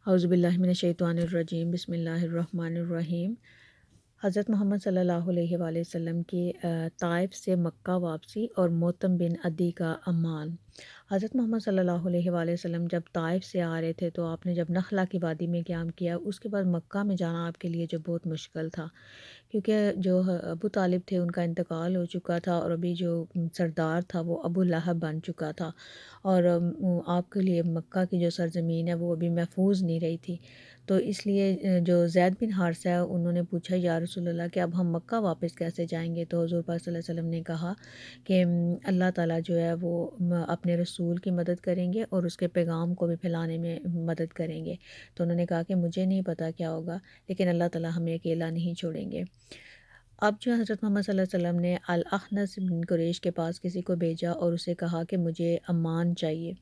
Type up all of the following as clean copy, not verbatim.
اعوذ باللہ من الشیطان الرجیم، بسم اللہ الرحمن الرحیم۔ حضرت محمد صلی اللہ علیہ وآلہ وسلم کی طائف سے مکہ واپسی اور موتم بن عدی کا امان۔ حضرت محمد صلی اللہ علیہ وآلہ وسلم جب طائف سے آ رہے تھے تو آپ نے جب نخلہ کی وادی میں قیام کیا، اس کے بعد مکہ میں جانا آپ کے لیے جو بہت مشکل تھا، کیونکہ جو ابو طالب تھے ان کا انتقال ہو چکا تھا، اور ابھی جو سردار تھا وہ ابو لہب بن چکا تھا، اور آپ کے لیے مکہ کی جو سرزمین ہے وہ ابھی محفوظ نہیں رہی تھی۔ تو اس لیے جو زید بن حارثہ ہے انہوں نے پوچھا یا رسول اللہ کہ اب ہم مکہ واپس کیسے جائیں گے؟ تو حضور پاک صلی اللہ علیہ وسلم نے کہا کہ اللہ تعالیٰ جو ہے وہ اپنے رسول کی مدد کریں گے اور اس کے پیغام کو بھی پھیلانے میں مدد کریں گے۔ تو انہوں نے کہا کہ مجھے نہیں پتا کیا ہوگا، لیکن اللہ تعالیٰ ہمیں اکیلا نہیں چھوڑیں گے۔ اب جو حضرت محمد صلی اللہ علیہ وسلم نے الاخنس بن قریش کے پاس کسی کو بھیجا اور اسے کہا کہ مجھے امان چاہیے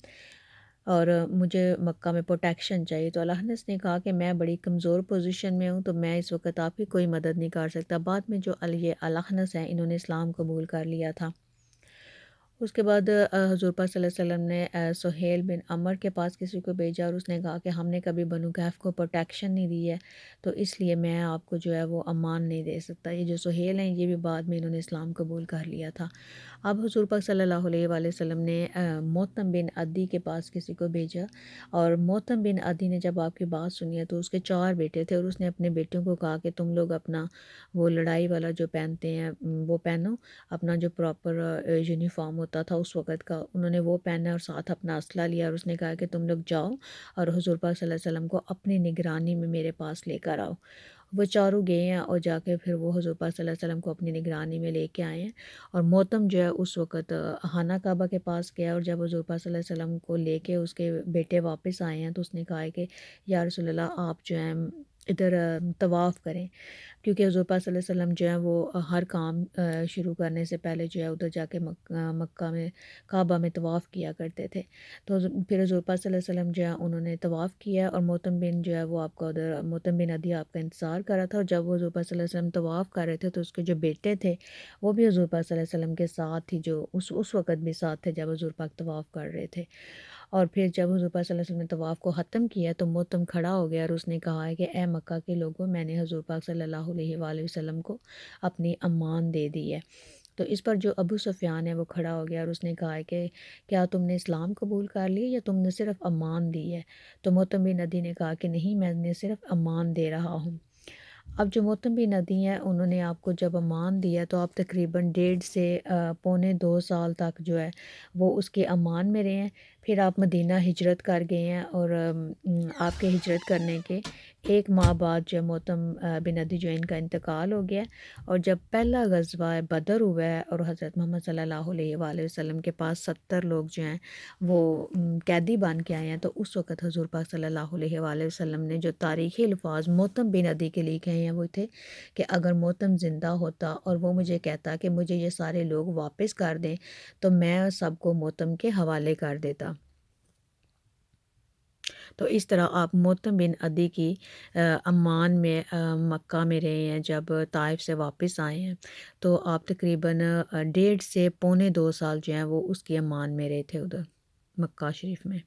اور مجھے مکہ میں پروٹیکشن چاہیے۔ تو الاخنس نے کہا کہ میں بڑی کمزور پوزیشن میں ہوں، تو میں اس وقت آپ کی کوئی مدد نہیں کر سکتا۔ بعد میں جو یہ الاخنس ہیں انہوں نے اسلام قبول کر لیا تھا۔ اس کے بعد حضور پاک صلی اللہ علیہ وسلم نے سہیل بن عمر کے پاس کسی کو بھیجا اور اس نے کہا کہ ہم نے کبھی بنو کہف کو پروٹیکشن نہیں دی ہے، تو اس لیے میں آپ کو جو ہے وہ امان نہیں دے سکتا۔ یہ جو سہیل ہیں یہ بھی بعد میں انہوں نے اسلام قبول کر لیا تھا۔ اب حضور پاک صلی اللہ علیہ وآلہ وسلم نے موتم بن عدی کے پاس کسی کو بھیجا، اور موتم بن عدی نے جب آپ کی بات سنی ہے تو اس کے 4 بیٹے تھے، اور اس نے اپنے بیٹوں کو کہا کہ تم لوگ اپنا وہ لڑائی والا جو پہنتے ہیں وہ پہنو، اپنا جو پراپر یونیفارم ہوتا تھا اس وقت کا انہوں نے وہ پہنا، اور ساتھ اپنا اسلحہ لیا، اور اس نے کہا کہ تم لوگ جاؤ اور حضور پاک صلی اللہ علیہ وسلم کو اپنی نگرانی میں میرے پاس لے کر آؤ۔ وہ چاروں گئے ہیں اور جا کے پھر وہ حضور پاک صلی اللہ علیہ وسلم کو اپنی نگرانی میں لے کے آئے ہیں، اور موتم جو ہے اس وقت خانہ کعبہ کے پاس گیا، اور جب حضور پاک صلی اللہ علیہ وسلم کو لے کے اس کے بیٹے واپس آئے ہیں تو اس نے کہا ہے کہ یا رسول اللہ آپ جو ہیں ادھر طواف کریں، کیونکہ حضور پاک صلی اللہ علیہ وسلم جو ہے وہ ہر کام شروع کرنے سے پہلے جو ہے ادھر جا کے مکہ میں کعبہ میں طواف کیا کرتے تھے۔ تو پھر حضور پاک صلی اللہ علیہ وسلم جو ہے انہوں نے طواف کیا، اور موتم بن جو ہے وہ آپ کا ادھر موتم بن عدی آپ کا انتظار کر رہا تھا، اور جب وہ حضور پاک صلی اللہ علیہ وسلم طواف کر رہے تھے تو اس کے جو بیٹے تھے وہ بھی حضور پاک صلی اللہ علیہ وسلم کے ساتھ ہی جو اس وقت بھی ساتھ تھے جب حضور پاک طواف کر رہے تھے۔ اور پھر جب حضور پاک صلی اللہ علیہ وسلم نے طواف کو ختم کیا تو موتم کھڑا ہو گیا، اور اس نے کہا ہے کہ اے مکہ کے لوگوں، میں نے حضور پاک صلی اللہ علیہ وآلہ وسلم کو اپنی امان دے دی ہے۔ تو اس پر جو ابو سفیان ہے وہ کھڑا ہو گیا اور اس نے کہا ہے کہ کیا تم نے اسلام قبول کر لی یا تم نے صرف امان دی ہے؟ تو موتم بن عدی نے کہا کہ نہیں، میں نے صرف امان دے رہا ہوں۔ اب جو موتم بن عدی ہیں انہوں نے آپ کو جب امان دیا تو آپ تقریباً 1.5 سے پونے 2 سال تک جو ہے وہ اس کے امان میں رہے ہیں۔ پھر آپ مدینہ ہجرت کر گئے ہیں، اور آپ کے ہجرت کرنے کے 1 ماہ بعد جو موتم بن عدی جو ان کا انتقال ہو گیا، اور جب پہلا غزوہ بدر ہوا ہے اور حضرت محمد صلی اللہ علیہ وآلہ وسلم کے پاس 70 لوگ جو ہیں وہ قیدی بن کے آئے ہیں، تو اس وقت حضور پاک صلی اللہ علیہ وآلہ وسلم نے جو تاریخی الفاظ موتم بن عدی کے لیے کہے ہیں وہ تھے کہ اگر موتم زندہ ہوتا اور وہ مجھے کہتا کہ مجھے یہ سارے لوگ واپس کر دیں تو میں سب کو موتم کے حوالے کر دیتا۔ تو اس طرح آپ موتم بن عدی کی امان میں مکہ میں رہے ہیں۔ جب طائف سے واپس آئے ہیں تو آپ تقریباً 1.5 سے پونے 2 سال جو ہیں وہ اس کی امان میں رہے تھے ادھر مکہ شریف میں۔